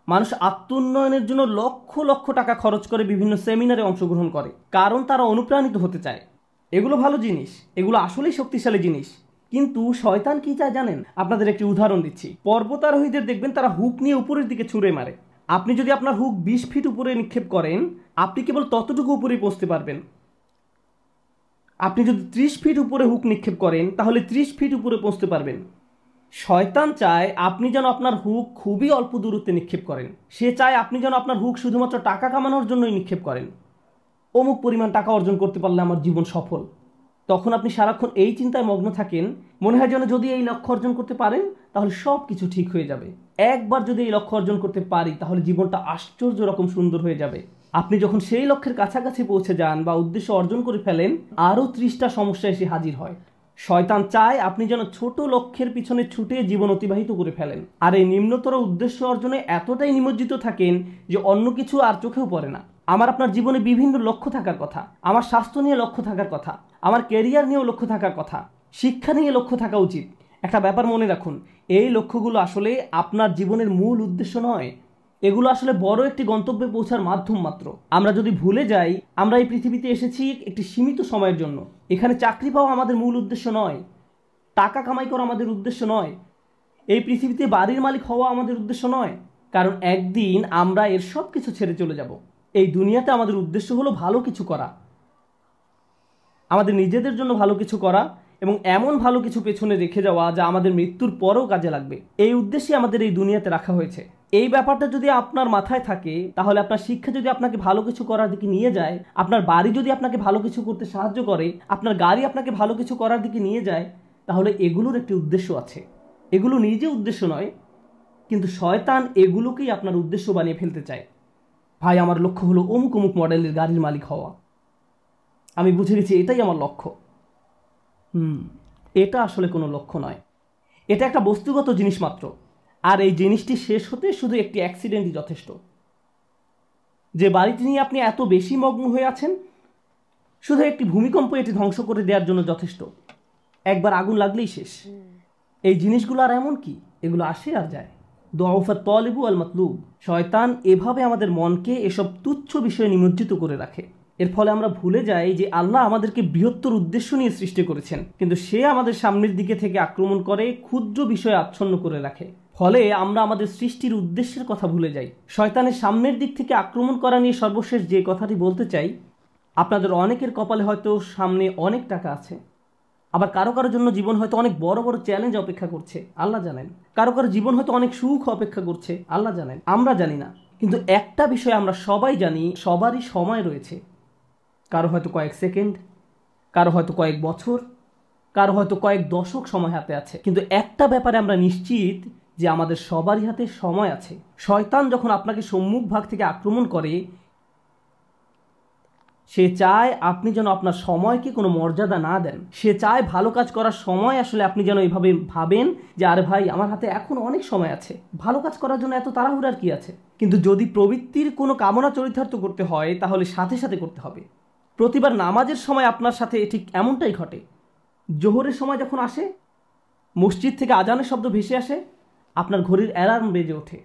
মানুষ আত্মোন্নয়নের জন্য লক্ষ লক্ষ টাকা খরচ করে বিভিন্ন সেমিনারে অংশগ্রহণ করে, কারণ তারা অনুপ্রাণিত হতে চায়। এগুলো ভালো জিনিস, এগুলো আসলেই শক্তিশালী জিনিস। কিন্তু শয়তান কি চায় জানেন? আপনাদের একটি উদাহরণ দিচ্ছি। পর্বতারোহীদের দেখবেন তারা হুক নিয়ে উপরের দিকে ছুঁড়ে মারে। আপনি যদি আপনার হুক 20 ফিট উপরে নিক্ষেপ করেন, আপনি কেবল ততটুকু উপরেই পৌঁছতে পারবেন। আপনি যদি 30 ফিট উপরে হুক নিক্ষেপ করেন, তাহলে 30 ফিট উপরে পৌঁছতে পারবেন। শয়তান চায় আপনি যেন আপনার হুক খুবই অল্প দূরত্বে নিক্ষেপ করেন। সে চায় আপনি যেন আপনার হুক শুধুমাত্র টাকা কামানোর জন্যই নিক্ষেপ করেন। অমুক পরিমাণ টাকা অর্জন করতে পারলে আমার জীবন সফল। তখন আপনি সারাক্ষণ এই চিন্তায় মগ্ন থাকেন, মনে হয় যেন যদি এই লক্ষ্য অর্জন করতে পারেন তাহলে সব কিছু ঠিক হয়ে যাবে। একবার যদি এই লক্ষ্য অর্জন করতে পারি তাহলে জীবনটা আশ্চর্য রকম সুন্দর হয়ে যাবে। আপনি যখন সেই লক্ষ্যের কাছাকাছি পৌঁছে যান বা উদ্দেশ্য অর্জন করে ফেলেন, আরও 30টা সমস্যা এসে হাজির হয়। শয়তান চায় আপনি যেন ছোট লক্ষ্যের পিছনে ছুটে জীবন অতিবাহিত করে ফেলেন, আর এই নিম্নতর উদ্দেশ্য অর্জনে এতটাই নিমজ্জিত থাকেন যে অন্য কিছু আর চোখেও পড়ে না। আমার আপনার জীবনে বিভিন্ন লক্ষ্য থাকার কথা, আমার স্বাস্থ্য নিয়ে লক্ষ্য থাকার কথা, আমার ক্যারিয়ার নিয়েও লক্ষ্য থাকার কথা, শিক্ষা নিয়ে লক্ষ্য থাকা উচিত। একটা ব্যাপার মনে রাখুন, এই লক্ষ্যগুলো আসলে আপনার জীবনের মূল উদ্দেশ্য নয়। এগুলো আসলে বড় একটি গন্তব্যে পৌঁছার মাধ্যম মাত্র। আমরা যদি ভুলে যাই আমরা এই পৃথিবীতে এসেছি একটি সীমিত সময়ের জন্য, এখানে চাকরি পাওয়া আমাদের মূল উদ্দেশ্য নয়, টাকা কামাই করা আমাদের উদ্দেশ্য নয়, এই পৃথিবীতে বাড়ির মালিক হওয়া আমাদের উদ্দেশ্য নয়। কারণ একদিন আমরা এর সব কিছু ছেড়ে চলে যাব। এই দুনিয়াতে আমাদের উদ্দেশ্য হলো ভালো কিছু করা, আমাদের নিজেদের জন্য ভালো কিছু করা এবং এমন ভালো কিছু পেছনে রেখে যাওয়া যা আমাদের মৃত্যুর পরেও কাজে লাগবে। এই উদ্দেশ্যে আমাদের এই দুনিয়াতে রাখা হয়েছে। এই ব্যাপারটা যদি আপনার মাথায় থাকে, তাহলে আপনার শিক্ষা যদি আপনাকে ভালো কিছু করার দিকে নিয়ে যায়, আপনার বাড়ি যদি আপনাকে ভালো কিছু করতে সাহায্য করে, আপনার গাড়ি আপনাকে ভালো কিছু করার দিকে নিয়ে যায়, তাহলে এগুলোর একটি উদ্দেশ্য আছে। এগুলো নিজে উদ্দেশ্য নয়, কিন্তু শয়তান এগুলোকেই আপনার উদ্দেশ্য বানিয়ে ফেলতে চায়। ভাই, আমার লক্ষ্য হলো অমুক অমুক মডেলের গাড়ির মালিক হওয়া, আমি বুঝে গেছি এটাই আমার লক্ষ্য। এটা আসলে কোনো লক্ষ্য নয়, এটা একটা বস্তুগত জিনিস মাত্র। আর এই জিনিসটি শেষ হতে শুধু একটি অ্যাক্সিডেন্টই যথেষ্ট। যে বাড়িটি নিয়ে আপনি এত বেশি মগ্ন হয়ে আছেন, শুধু একটি ভূমিকম্প এটি ধ্বংস করে দেওয়ার জন্য যথেষ্ট। একবার আগুন লাগলেই শেষ। এই জিনিসগুলো আর এমন কি, এগুলো আসে আর যায়। দুআফা তালিবু আল মাতলুব। শয়তান এভাবে আমাদের মনকে এসব তুচ্ছ বিষয়ে নিমজ্জিত করে রাখে। এর ফলে আমরা ভুলে যাই যে আল্লাহ আমাদেরকে বৃহত্তর উদ্দেশ্য নিয়ে সৃষ্টি করেছেন, কিন্তু সে আমাদের সামনের দিকে থেকে আক্রমণ করে, ক্ষুদ্র বিষয়ে আচ্ছন্ন করে রাখে। ফলে আমরা আমাদের সৃষ্টির উদ্দেশ্যের কথা ভুলে যাই। শয়তানের সামনের দিক থেকে আক্রমণ করা নিয়ে সর্বশেষ যে কথাটি বলতে চাই, আপনাদের অনেকের কপালে হয়তো সামনে অনেক টাকা আছে, আবার কারো কারোর জন্য জীবন হয়তো অনেক বড় বড় চ্যালেঞ্জ অপেক্ষা করছে, আল্লাহ জানেন। কারো কারো জীবন হয়তো অনেক সুখ অপেক্ষা করছে, আল্লাহ জানেন, আমরা জানি না। কিন্তু একটা বিষয় আমরা সবাই জানি, সবারই সময় রয়েছে। কারো হয়তো কয়েক সেকেন্ড, কারো হয়তো কয়েক বছর, কারো হয়তো কয়েক দশক সময় হাতে আছে। কিন্তু একটা ব্যাপারে আমরা নিশ্চিত যে আমাদের সবারই হাতে সময় আছে। শয়তান যখন আপনাকে সম্মুখ ভাগ থেকে আক্রমণ করে, সে চায় আপনি যেন আপনার সময়কে কোনো মর্যাদা না দেন। সে চায় ভালো কাজ করার সময় আসলে আপনি যেন এইভাবে ভাবেন যে আরে ভাই, আমার হাতে এখন অনেক সময় আছে, ভালো কাজ করার জন্য এত তাড়াহুড়ার কি আছে। কিন্তু যদি প্রবৃত্তির কোনো কামনা চরিতার্থ করতে হয়, তাহলে সাথে সাথে করতে হবে। প্রতিবার নামাজের সময় আপনার সাথে ঠিক এমনটাই ঘটে। জোহরের সময় যখন আসে, মসজিদ থেকে আজানের শব্দ ভেসে আসে, আপনার ঘড়ির অ্যালার্ম বেজে ওঠে,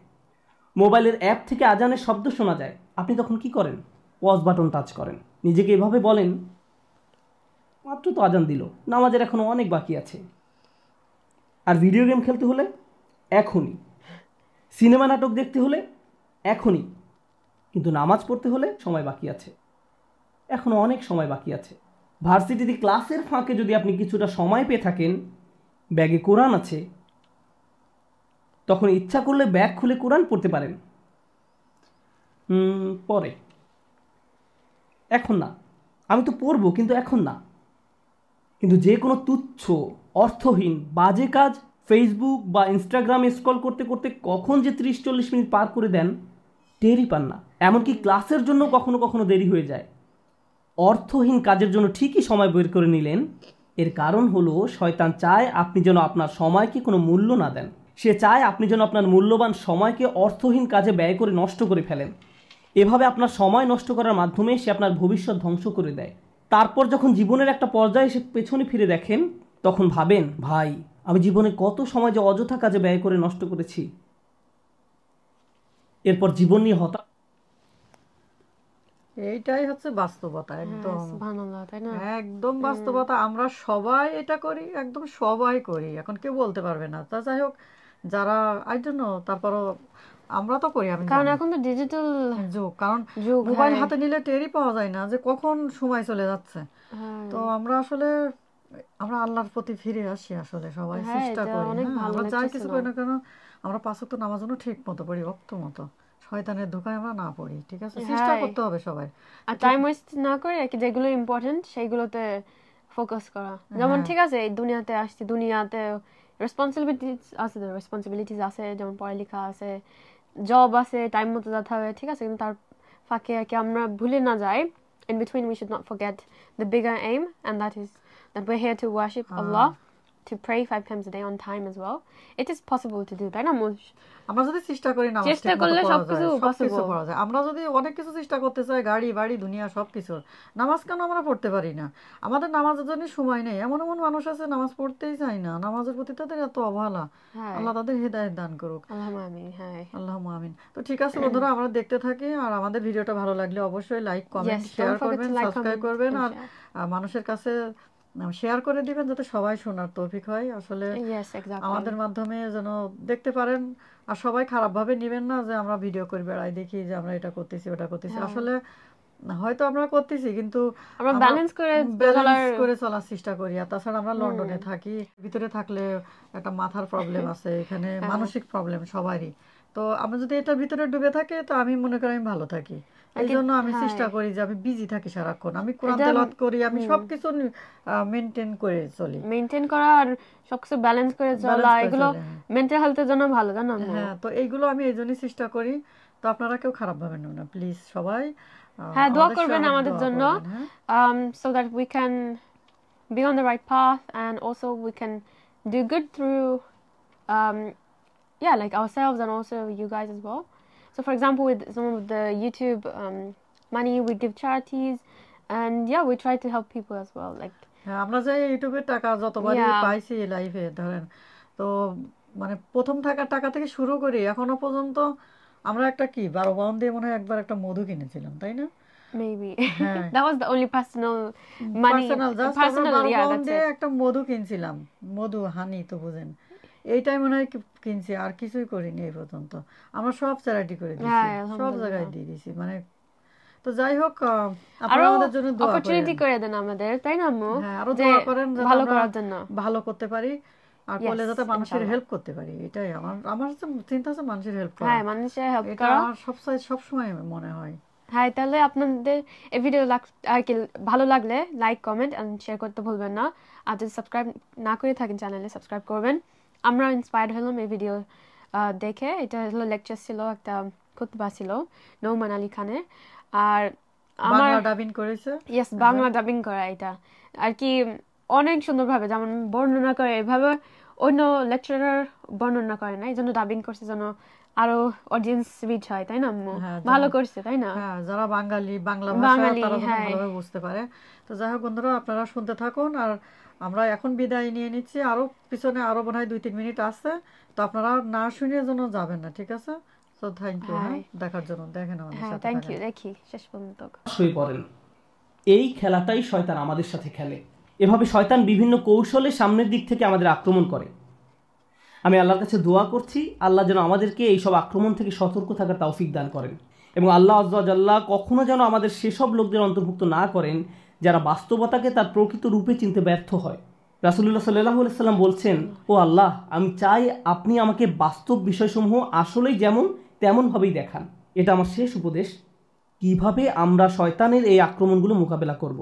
মোবাইলের অ্যাপ থেকে আজানের শব্দ শোনা যায়, আপনি তখন কি করেন? পজ বাটন টাচ করেন, নিজেকে এভাবে বলেন, মাত্র তো আজান দিল, নামাজের এখনো অনেক বাকি আছে। আর ভিডিও গেম খেলতে হলে এখনই, সিনেমা নাটক দেখতে হলে এখনই, কিন্তু নামাজ পড়তে হলে সময় বাকি আছে, এখনো অনেক সময় বাকি আছে। ভার্সিটিতে ক্লাসের ফাঁকে যদি আপনি কিছুটা সময় পেয়ে থাকেন, ব্যাগে কোরআন আছে, তখন ইচ্ছা করলে ব্যাগ খুলে কোরআন পড়তে পারেন। পরে, এখন না, আমি তো পড়বো কিন্তু এখন না। কিন্তু যে কোনো তুচ্ছ, অর্থহীন, বাজে কাজ ফেসবুক বা ইনস্টাগ্রামে স্ক্রল করতে করতে কখন যে 30-40 মিনিট পার করে দেন টেরই পান না। এমনকি ক্লাসের জন্য কখনো কখনো দেরি হয়ে যায়। অর্থহীন কাজের জন্য ঠিকই সময় বের করে নিলেন, এর কারণ হলো শয়তান চায় আপনি যেন আপনার সময়কে কোনো মূল্য না দেন। সে চায় আপনি যেন আপনার মূল্যবান সময়কে অর্থহীন কাজে ব্যয় করে নষ্ট করে ফেলেন। এভাবে আপনার সময় নষ্ট করার মাধ্যমে সে আপনার ভবিষ্যৎ ধ্বংস করে দেয়। তারপর যখন জীবনের একটা পর্যায়ে এসে পেছনে ফিরে দেখেন, তখন ভাবেন, ভাই, আমি জীবনে কত সময় যে অযথা কাজে ব্যয় করে নষ্ট করেছি। এরপর জীবন নিয়ে হতাশ। এইটাই হচ্ছে বাস্তবতা, একদম একদম বাস্তবতা। আমরা সবাই এটা করি, একদম সবাই করি, এখন কেউ বলতে পারবে না। তা যাই হোক, যারা আই ডোন্ট নো, তারপরও আমরা তো করি। আমি কারণ এখন তো ডিজিটাল যুগ, কারণ মোবাইল হাতে নিলে টেরই পাওয়া যায় না যে কখন সময় চলে যাচ্ছে। তো আমরা আসলে আমরা আল্লাহর প্রতি ফিরে আসি, আসলে সবাই চেষ্টা করি। আমরা যাই কিছু করি না কেন, আমরা 5 ওয়াক্ত নামাজ ঠিক মতো পড়ি, ওয়াক্ত মতো, শয়তানের ধোঁকায় আমরা না পড়ি। ঠিক আছে, চেষ্টা করতে হবে সবাই। আর টাইম ওয়েস্ট না করে যেগুলো ইম্পর্টেন্ট সেইগুলোতে ফোকাস করা। যেমন ঠিক আছে, এই দুনিয়াতে আসছি, দুনিয়াতে রেসপন্সিবিলিটিস আছে, যেমন পড়ালেখা আছে, জব আছে, টাইম মতো যেতে হবে, ঠিক আছে। কিন্তু তার ফাঁকে আমরা ভুলে না যাই, in between we should not forget the bigger aim, and that is that we're here to worship Allah, to pray 5 times a day on time as well. It is possible to do, তাই না? আমরা যদি চেষ্টা করি, নামাজ চেষ্টা করলে সবকিছু পড়া যায়। আমরা যদি অনেক কিছু চেষ্টা করতে চাই, গাড়ি বাড়ি দুনিয়া সবকিছু, নামাজ কেন আমরা পড়তে পারি না? আমাদের নামাজের জন্য সময় নেই। এমন এমন মানুষ আছে নামাজ পড়তেই চায় না, নামাজের প্রতি তাদের এত অবহেলা। আল্লাহ তাদের হেদায়েত দান করুক, আল্লাহুম্মা আমিন। তো ঠিক আছে বন্ধুরা, আমরা দেখতে থাকি। আর আমাদের ভিডিওটা ভালো লাগলে অবশ্যই লাইক, কমেন্ট, শেয়ার করবেন, সাবস্ক্রাইব করবেন, আর মানুষের কাছে শেয়ার করে দিবেন যাতে সবাই শোনার তৌফিক হয়। আসলে আমাদের মাধ্যমে যেন দেখতে পারেন, আর সবাই খারাপ ভাবে নেবেন না যে আমরা ভিডিও করে বেড়াই, দেখি যে আমরা এটা করতেছি ওটা করতেছি। আসলে হয়তো আমরা করতেছি, কিন্তু আমরা ব্যালেন্স করে চলার চেষ্টা করি। আর তাছাড়া আমরা লন্ডনে থাকি, ভিতরে থাকলে একটা মাথার প্রবলেম আছে, এখানে মানসিক প্রবলেম সবারই। তো আমরা যদি এটার ভিতরে ডুবে থাকি, তো আমি মনে করি আমি ভালো থাকি। এই জন্য আমি চেষ্টা করি যে আমি বিজি থাকি সারাক্ষণ, আমি কোরআন তেলাওয়াত করি, আমি সবকিছু মেনটেন করে চলি। মেনটেন করা আর সবকিছু ব্যালেন্স করে চলা, এগুলো মেন্টাল হেলথের জন্য ভালো, জানো? হ্যাঁ, তো এইগুলো আমি এই জন্যই চেষ্টা করি। তো আপনারা কেউ খারাপ ভাবেন না প্লিজ, সবাই দোয়া করবেন আমাদের জন্য, so that we can be on the right path, and also we can do good through like ourselves and also you guys as well. So for example, with some of the YouTube money we give charities, and we try to help people as well. Like আমরা যে ইউটিউবে টাকা যতবারই পাইছি লাইফে, ধরেন তো মানে প্রথম টাকা থেকে শুরু করি এখনো পর্যন্ত আমরা একটা 12 পাউন্ড দিয়ে মনে হয় একবার একটা মধু কিনেছিলাম, তাই না? maybe that was the only personal money personal একটা মধু কিনছিলাম, মধু হানি তো বুঝেন, এইটাই মনে হয় কিনছি, আর কিছুই করিনি এই পর্যন্ত। আমরা সব চ্যারিটি করে দিয়েছি, সব জায়গায় দিয়ে দিয়েছি, মানে তো যাই হোক আপনারা আমাদের জন্য দোয়া করেন, অপরচুনিটি করে দেন আমাদের, তাই না আম্মু? হ্যাঁ, আরো দোয়া করেন যাতে ভালো করার জন্য, ভালো করতে পারি আর করলে যাতে মানুষের হেল্প করতে পারি। এটাই আমার চিন্তা আছে, মানুষের হেল্প করা। হ্যাঁ, মানুষের হেল্প করা আমার সব সময় মনে হয়। হ্যাঁ, তাহলে আপনাদের এই ভিডিও আর কি ভালো লাগলে লাইক, কমেন্ট এন্ড শেয়ার করতে ভুলবেন না। আর যদি সাবস্ক্রাইব না করে থাকেন চ্যানেলে সাবস্ক্রাইব করবেন। আমরা ইন্সপায়ার্ড হলাম এই ভিডিও দেখে। এটা হলো লেকচার ছিল, একটা খুতবা ছিল নওমান আলী খানের, আর আমার বাংলা ডাবিং করেছে। ইয়েস, বাংলা ডাবিং করা। এটা আর কি অনেক সুন্দরভাবে যেমন বর্ণনা করে, এভাবে অন্য লেকচারার বর্ণনা করে না, এই জন্য ডাবিং করছে যেন আরো অডিয়েন্স রিচ হয়, তাই না আম্মু? ভালো করছে, তাই না? হ্যাঁ, যারা বাঙালি, বাংলা ভাষা তারা ভালোভাবে বুঝতে পারে। তো যাই হোক বন্ধুরা, আপনারা শুনতে থাকুন, আর আমরা এখন বিদায় নিয়ে নিচ্ছি। আরো পিছনে আরো মনে হয় 2-3 মিনিট আছে, তো আপনারা না শুনে যেন যাবেন না, ঠিক আছে? সো থ্যাংক ইউ দেখার জন্য। দেখেন আমাদের সাথে, থ্যাংক ইউ। দেখি শেষ পর্যন্ত শুয়ে পড়েন। এই খেলাটাই শয়তান আমাদের সাথে খেলে। এভাবে শয়তান বিভিন্ন কৌশলে সামনের দিক থেকে আমাদের আক্রমণ করে। আমি আল্লাহর কাছে দোয়া করছি, আল্লাহ যেন আমাদেরকে এইসব আক্রমণ থেকে সতর্ক থাকার তৌফিক দান করেন, এবং আল্লাহ আজ্জা ওয়া জাল্লা কখনো যেন আমাদের সেসব লোকদের অন্তর্ভুক্ত না করেন যারা বাস্তবতাকে তার প্রকৃত রূপে চিনতে ব্যর্থ হয়। রাসূলুল্লাহ সাল্লাল্লাহু আলাইহি ওয়াসাল্লাম বলছেন, ও আল্লাহ, আমি চাই আপনি আমাকে বাস্তব বিষয়সমূহ আসলেই যেমন তেমনভাবেই দেখান। এটা আমার শেষ উপদেশ। কিভাবে আমরা শয়তানের এই আক্রমণগুলো মোকাবেলা করব?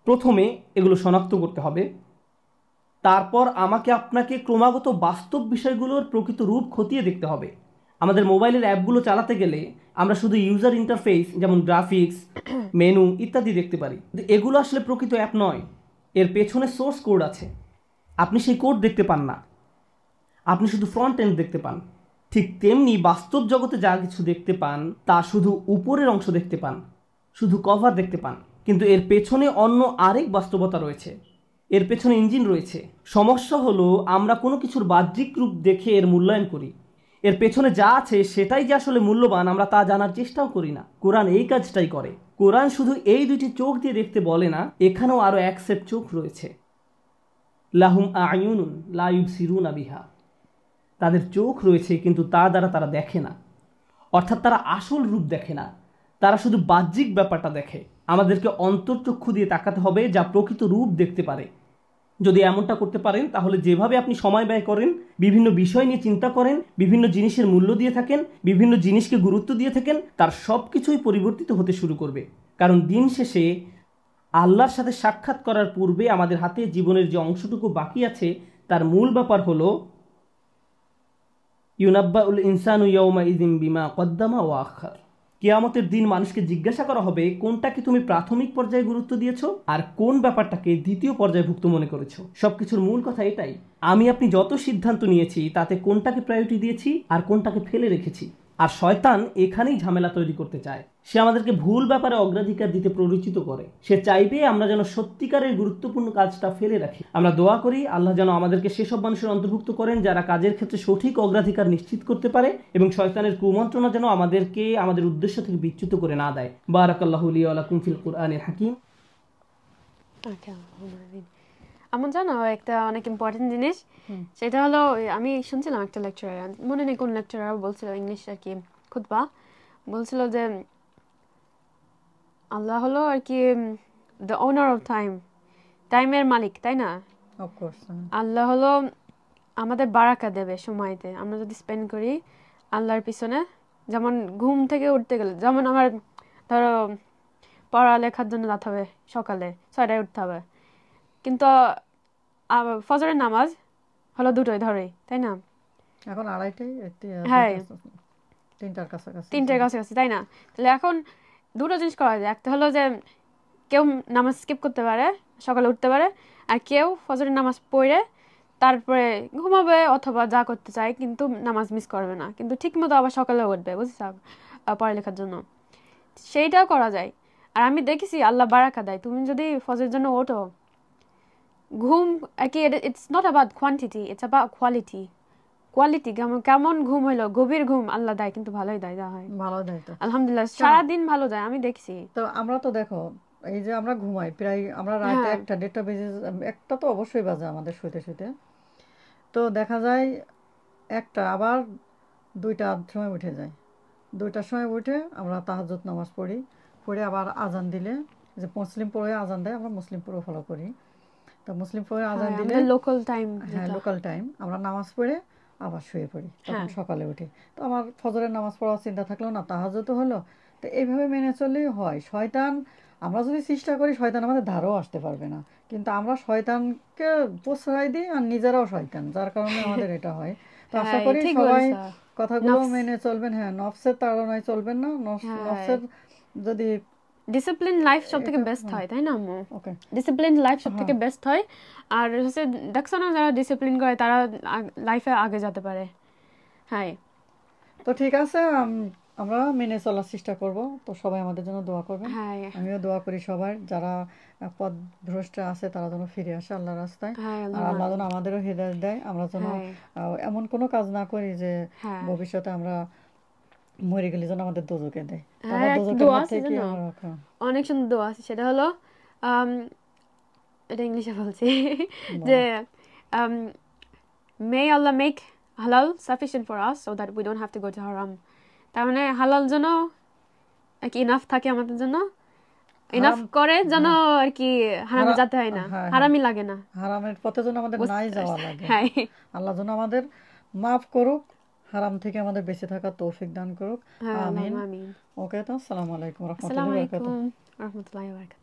প্রথমে এগুলো শনাক্ত করতে হবে, তারপর আমাকে আপনাকে ক্রমাগত বাস্তব বিষয়গুলোর প্রকৃত রূপ খতিয়ে দেখতে হবে। আমাদের মোবাইলের অ্যাপগুলো চালাতে গেলে আমরা শুধু ইউজার ইন্টারফেস যেমন গ্রাফিক্স, মেনু ইত্যাদি দেখতে পারি, কিন্তু এগুলো আসলে প্রকৃত অ্যাপ নয়। এর পেছনে সোর্স কোড আছে, আপনি সেই কোড দেখতে পান না, আপনি শুধু ফ্রন্ট এন্ড দেখতে পান। ঠিক তেমনি বাস্তব জগতে যা কিছু দেখতে পান তা শুধু উপরের অংশ দেখতে পান, শুধু কভার দেখতে পান, কিন্তু এর পেছনে অন্য আরেক বাস্তবতা রয়েছে, এর পেছনে ইঞ্জিন রয়েছে। সমস্যা হলো আমরা কোনো কিছুর বাহ্যিক রূপ দেখে এর মূল্যায়ন করি, এর পেছনে যা আছে সেটাই যে আসলে মূল্যবান আমরা তা জানার চেষ্টাও করি না। কোরআন এই কাজটাই করে। কোরআন শুধু এই দুটি চোখ দিয়ে দেখতে বলে না, এখানেও আরও এক সেট চোখ রয়েছে। লাহুম আয়ুনুন লা ইউবসিরুনা বিহা, তাদের চোখ রয়েছে কিন্তু তা দ্বারা তারা দেখে না, অর্থাৎ তারা আসল রূপ দেখে না, তারা শুধু বাহ্যিক ব্যাপারটা দেখে। আমাদেরকে অন্তর্চক্ষু দিয়ে তাকাতে হবে যা প্রকৃত রূপ দেখতে পারে। যদি এমনটা করতে পারেন তাহলে যেভাবে আপনি সময় ব্যয় করেন, বিভিন্ন বিষয় নিয়ে চিন্তা করেন, বিভিন্ন জিনিসের মূল্য দিয়ে থাকেন, বিভিন্ন জিনিসকে গুরুত্ব দিয়ে থাকেন, তার সব কিছুই পরিবর্তিত হতে শুরু করবে। কারণ দিন শেষে আল্লাহর সাথে সাক্ষাৎ করার পূর্বে আমাদের হাতে জীবনের যে অংশটুকু বাকি আছে তার মূল ব্যাপার হলো ইউনাব্বাউল ইনসানু ইয়াউমা ইযিন বিমা কদ্দামা ওয়া আখার। কিয়ামতের দিন মানুষকে জিজ্ঞাসা করা হবে কোনটাকে তুমি প্রাথমিক পর্যায়ে গুরুত্ব দিয়েছো আর কোন ব্যাপারটাকে দ্বিতীয় পর্যায়ভুক্ত মনে করেছো। সবকিছুর মূল কথা এটাই, আমি আপনি যত সিদ্ধান্ত নিয়েছি তাতে কোনটাকে প্রায়োরিটি দিয়েছি আর কোনটাকে ফেলে রেখেছি। আর শয়তান এখানেই ঝামেলা তৈরি করতে চায়। সে আমাদেরকে ভুল ব্যাপারে অগ্রাধিকার দিতে প্ররোচিত করে। সে চাইবে আমরা যেন সত্যিকারের গুরুত্বপূর্ণ কাজটা ফেলে রাখি। আমরা দোয়া করি আল্লাহ যেন আমাদেরকে সেসব মানুষের অন্তর্ভুক্ত করেন যারা কাজের ক্ষেত্রে সঠিক অগ্রাধিকার নিশ্চিত করতে পারে, এবং শয়তানের কুমন্ত্রণা যেন আমাদেরকে আমাদের উদ্দেশ্য থেকে বিচ্যুত করে না দেয়। বারাকাল্লাহু লি ওয়া লাকুম ফিল কুরআনিল হাকিম। আমার জানো একটা অনেক ইম্পর্টেন্ট জিনিস, সেটা হলো আমি শুনছিলাম একটা লেকচারার, মনে নেই কোন লেকচারার, বলছিল ইংলিশ আর কি খুতবা, বলছিল যে আল্লাহ হলো আর কি দ্য ওনার অফ টাইম, টাইমের মালিক, তাই না? আল্লাহ হলো আমাদের বারাকা দেবে সময়তে আমরা যদি স্পেন্ড করি আল্লাহর পিছনে। যেমন ঘুম থেকে উঠতে গেলে, যেমন আমার ধরো পড়ালেখার জন্য যেতে হবে, সকালে 6টায় উঠতে হবে, কিন্তু ফজরের নামাজ হলো 2টায় ধরে, তাই না? এখন 2:30, হ্যাঁ 3টার কাছাকাছি, তাই না? তাহলে এখন দুটো জিনিস করা যায়, একটা হলো যে কেউ নামাজ স্কিপ করতে পারে, সকালে উঠতে পারে, আর কেউ ফজরের নামাজ পড়ে তারপরে ঘুমাবে অথবা যা করতে চায়, কিন্তু নামাজ মিস করবে না, কিন্তু ঠিক মতো আবার সকালে উঠবে, বুঝছিস, পড়ালেখার জন্য। সেইটাও করা যায়। আর আমি দেখেছি আল্লাহ বারাকা দেয়। তুমি যদি ফজরের জন্য ওঠো, ঘুম আর কি, it's not about quantity, it's about quality. Quality কেমন ঘুম হইলো, গভীর ঘুম আল্লাহ দেয়, কিন্তু ভালোই দেয়, যা হয় ভালো দেয় তো আলহামদুলিল্লাহ, সারাদিন ভালো যায়, আমি দেখছি। তো আমরা তো দেখো এই যে আমরা ঘুমাই প্রায়, আমরা রাতে 1টা 1:30টা বেজে, 1টা তো অবশ্যই বাজে আমাদের শুতে শুতে। তো দেখা যায় 1টা, আবার 2টার সময় উঠে যায়। 2টার সময় উঠে আমরা তাহাজ্জুদ নামাজ পড়ি, পড়ে আবার আজান দিলে, যে মুসলিম পড়ে আজান দেয়, আমরা মুসলিম পড়ে ফলো করি। তো মুসলিম পড়ে আজান দিলে লোকাল টাইম, হ্যাঁ লোকাল টাইম, আমরা নামাজ পড়ে আবার শুয়ে পড়ি, তখন সকালে উঠি। তো আমার ফজরের নামাজ পড়ার চিন্তা থাকলো না, তাহাজ্জুদ তো হলো। তো এইভাবে মেনে চললেই হয়। শয়তান, আমরা যদি চেষ্টা করি শয়তান আমাদের ধারেও আসতে পারবে না, কিন্তু আমরা শয়তানকে প্রশ্রয় দিই আর নিজেরাও শয়তান, যার কারণে আমাদের এটা হয়। তো আশা করি সবাই কথাগুলো মেনে চলবেন। হ্যাঁ, নফসের তাড়নায় চলবেন না। নফসের যদি ডিসিপ্লিন লাইফ সবথেকে বেস্ট হয়, তাই না আম্মু? ওকে, ডিসিপ্লিন লাইফ সবথেকে বেস্ট হয়। আর হচ্ছে দেখছো না, যারা ডিসিপ্লিন করে তারা লাইফে আগে যেতে পারে। হ্যাঁ, তো ঠিক আছে, আমরা মেনে চলার চেষ্টা করব। তো সবাই আমাদের জন্য দোয়া করবেন। আমিও দোয়া করি সবার, যারা পথভ্রষ্ট আছে তারা যেন ফিরে আসে আল্লাহর রাস্তায়, আর আল্লাহ যেন আমাদেরও হিদায়াত দেয়। আমরা যেন এমন কোনো কাজ না করি যে ভবিষ্যতে আমরা মরে গেলে যেন আমাদের দোজখে দেয়। অনেক সুন্দর দোয়া আছে, সেটা হলো এটা ইংলিশে বলছি যে may Allah make halal sufficient for us so that we don't have to go to haram. তার মানে হালাল যেন আর কি ইনাফ থাকে আমাদের জন্য, ইনাফ করে যেন আর কি হারামে যেতে হয় না, হারামি লাগে না, হারামের পথে যেন আমাদের নাই যাওয়া লাগে। আল্লাহ যেন আমাদের মাফ করুক, হারাম থেকে আমাদের বেঁচে থাকার তৌফিক দান করুক। আমিন। ওকে, তো আসসালামু আলাইকুম ওয়া রাহমাতুল্লাহি ওয়া বারাকাতুহু।